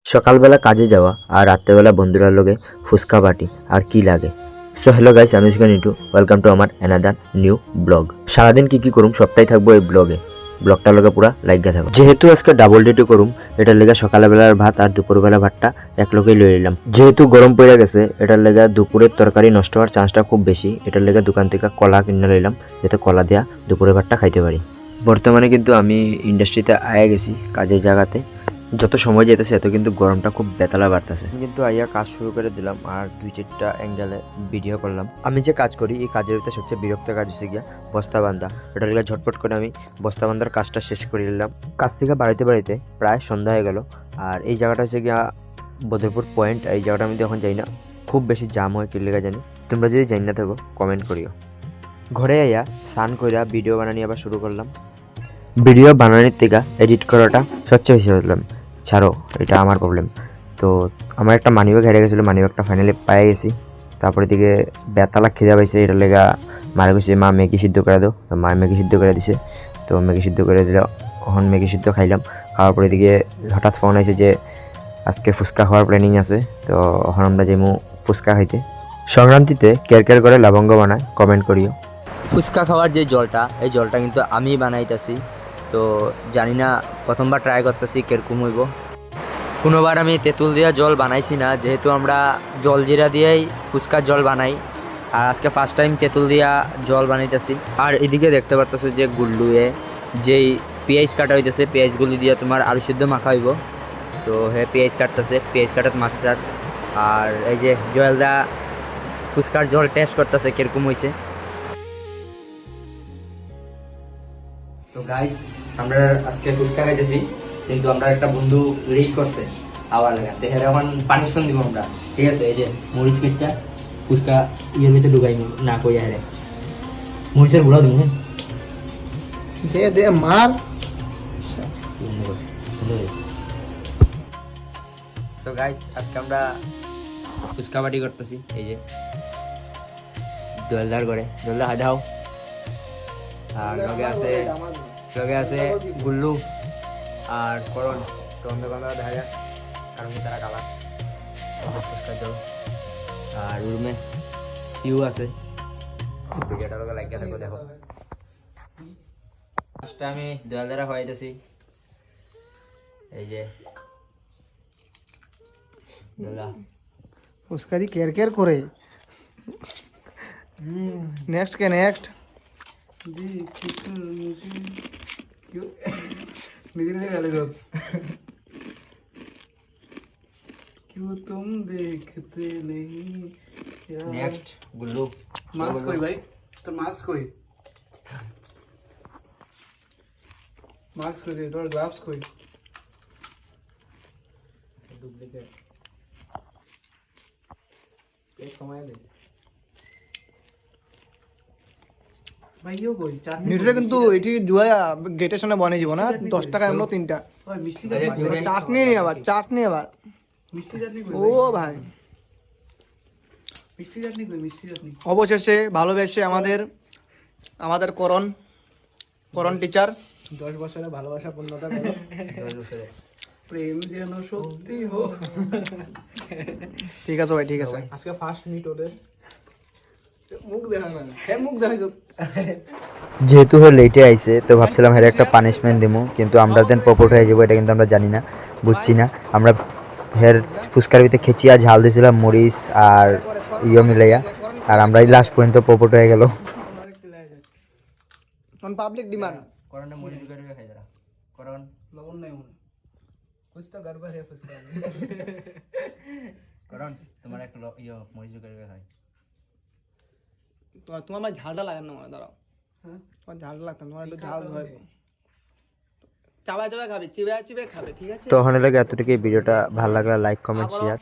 সকালবেলা কাজে যাওয়া আর রাত্রেবেলা বন্ধুরার লগে ফুচকা পার্টি আর কি লাগে। সো হ্যালো গাইস, আমি নিটু, ওয়েলকাম টু আমার অ্যানাদার নিউ ব্লগ। সারাদিন কি করুম সবটাই থাকবো এই ব্লগটার লগে পুরা লাইগা থাকো। যেহেতু আজকে ডাবল ডিউটি করুম, এটার লেগে সকালবেলার ভাত আর দুপুরবেলা ভাতটা এক লোকেই লই নিলাম। যেহেতু গরম পড়ে গেছে, এটার লেগে দুপুরের তরকারি নষ্ট হওয়ার চান্সটা খুব বেশি। এটার লেগে দোকান থেকে কলা কিনে লইলাম, যাতে কলা দেয়া দুপুরের ভাতটা খাইতে পারি। বর্তমানে কিন্তু আমি ইন্ডাস্ট্রিতে আয়া গেছি কাজের জায়গাতে। যত সময় যেতেছে এত কিন্তু গরমটা খুব বেতালা বাড়তেছে। কিন্তু আইয়া কাজ শুরু করে দিলাম আর 2-4টা অ্যাঙ্গেলে ভিডিও করলাম। আমি যে কাজ করি এই কাজের ভিতরে সবচেয়ে বিরক্ত কাজ হচ্ছে গিয়া বস্তা বান্ধা। এটা লেগে ঝটপট করে আমি বস্তা বান্ধার কাজটা শেষ করে নিলাম। কাজ থেকে বাড়িতে প্রায় সন্ধ্যা হয়ে গেল। আর এই জায়গাটা হচ্ছে গিয়া বদরপুর পয়েন্ট। এই জায়গাটা আমি এখন যাই না, খুব বেশি জাম হয় কি লেগে জানি। তোমরা যদি জানি না থাকো কমেন্ট করিও। ঘরে আইয়া স্নান কইরা ভিডিও বানানি আবার শুরু করলাম। ভিডিও বানানোর থেকে এডিট করাটা সবচেয়ে বেশি প্রবলেম। ছাড়ো, এটা আমার প্রবলেম। তো আমার একটা মানিব্যাগ হেরে গেছিলো, মানিব্যাগটা ফাইনালি পাই গেছি। তারপরে দিকে বেতালা খিদা পাইছে, এটার লেগা মারা গেছে মা ম্যাগি সিদ্ধ করে দাও। তো মা ম্যাগি সিদ্ধ করে দিছে, তো ম্যাগি সিদ্ধ করে দিল। এখন ম্যাগি সিদ্ধ খাইলাম। খাওয়ার পরে দিকে হঠাৎ ফোন আসে যে আজকে ফুচকা খাওয়ার প্ল্যানিং আছে। তো এখন আমরা যাইমু ফুচকা খাইতে। সংক্রান্তিতে কেয়ার করে লবঙ্গ বানায়, কমেন্ট করিও। ফুচকা খাওয়ার যে জলটা, এই জলটা কিন্তু আমি বানাইতেছি। তো জানি না, প্রথমবার ট্রাই করতেছি কিরকম হইব। কোনোবার আমি তেঁতুল দিয়া জল বানাইছি না, যেহেতু আমরা জলজিরা দিয়েই ফুচকার জল বানাই। আর আজকে ফার্স্ট টাইম তেঁতুল দিয়া জল বানাইতেছি। আর এদিকে দেখতে পারতেছো যে গুল্লুয়ে যেই পেঁয়াজ কাটা হইতেছে, পেঁয়াজগুলি দিয়ে তোমার আলু সিদ্ধ মাখা হইব। তো হ্যাঁ, পেঁয়াজ কাটতেছে, পেঁয়াজ কাটাত মাস্টার। আর এই যে জয়েলদা ফুচকার জল টেস্ট করতেছে কিরকম হয়েছে। তো গাইস, আমরা আজকে ফুচকা খাইতেছি, কিন্তু আমরা একটা বন্ধু লেট করছে আবার লাগা দেখে এখন পানিশমেন্ট দিব আমরা। ঠিক আছে, এই যে মরিচ মিটটা ফুচকা ইয়ের ভিতরে ঢুকাই না কই আরে মরিচের গুঁড়া দিব। দে দে মার। তো গাইস, আজকে আমরা ফুচকা পার্টি করতেছি। এই যে দোলদার করে দোলদা হাই দাও। আর লগে আছে গুল্লু আর করণ। টন্ড গন্ধ দেখা যায় কারণ তারা কালা ফুচকা জল। আর রুমে ইউ আছে, এটার লগে লাগিয়ে থাকো। দেখো ফার্স্টে আমি দোলদারা খাওয়াইতেছি। এই যে দোলদা ফুচকা দি কেয়ার কেয়ার করে। नेक्स्ट के नेक्स्ट क्यों तुम देखते नहीं नेक्स्ट गुल्लू। मार्क्स कोई भाई, तो मार्क्स कोई दे तो ग्लाव्स कोई डुप्लीकेट पेज कमाया दे ভাইও কই নিউট্রে কিন্তু এটি দুয়া গেটের সামনে বনে যাব না 10 টাকা এমন তিনটা। ওই মিষ্টি চাটনি নি আবার চাটনি আবার মিষ্টি চাটনি কই ও ভাই মিষ্টি চাটনি কই মিষ্টি চাটনি। অবশেষে ভালোবেসে আমাদের করণ টিচার 10 বছরের ভালোবাসা পূর্ণতা করো। 10 বছরে প্রেম যেন সত্যি হো। ঠিক আছে ভাই, ঠিক আছে। আজকে ফার্স্ট মিট ওদের মুখ দেখা না, হ্যাঁ মুখ দেখা। যেহেতু লেটে আইছে তো ভাবছিলাম হের একটা পানিশমেন্ট দিমু, কিন্তু আমরা দেন পপট হয়ে যাবো এটা কিন্তু আমরা জানি না, বুঝছি না। আমরা হের ফুচকার ভিতরে খেচিয়া ঝাল দিয়েছিলাম মরিচ আর ইয়ে মিলাইয়া, আর আমরাই লাস্ট পর্যন্ত পপট হয়ে গেল। অন পাবলিক ডিমান্ড করণে মরিচ করে খাই যারা করণ লবণ নাই মনে कुछ तो गड़बड़ है फुसका में। করণ তোমার একটা ইয়ে মরিচ করে খাই। তো তোমার আমার ঝালটা লাগে না, দাঁড়াও। হ্যাঁ তোমার ঝালটা লাগতো, তোমার একটু ঝাল হয়। চাবাই চাবাই খাবে, চিবাই চিবাই খাবে, ঠিক আছে। তো ওখানে লাগে এতটুকু ভিডিওটা ভালো লাগলে লাইক কমেন্ট শেয়ার।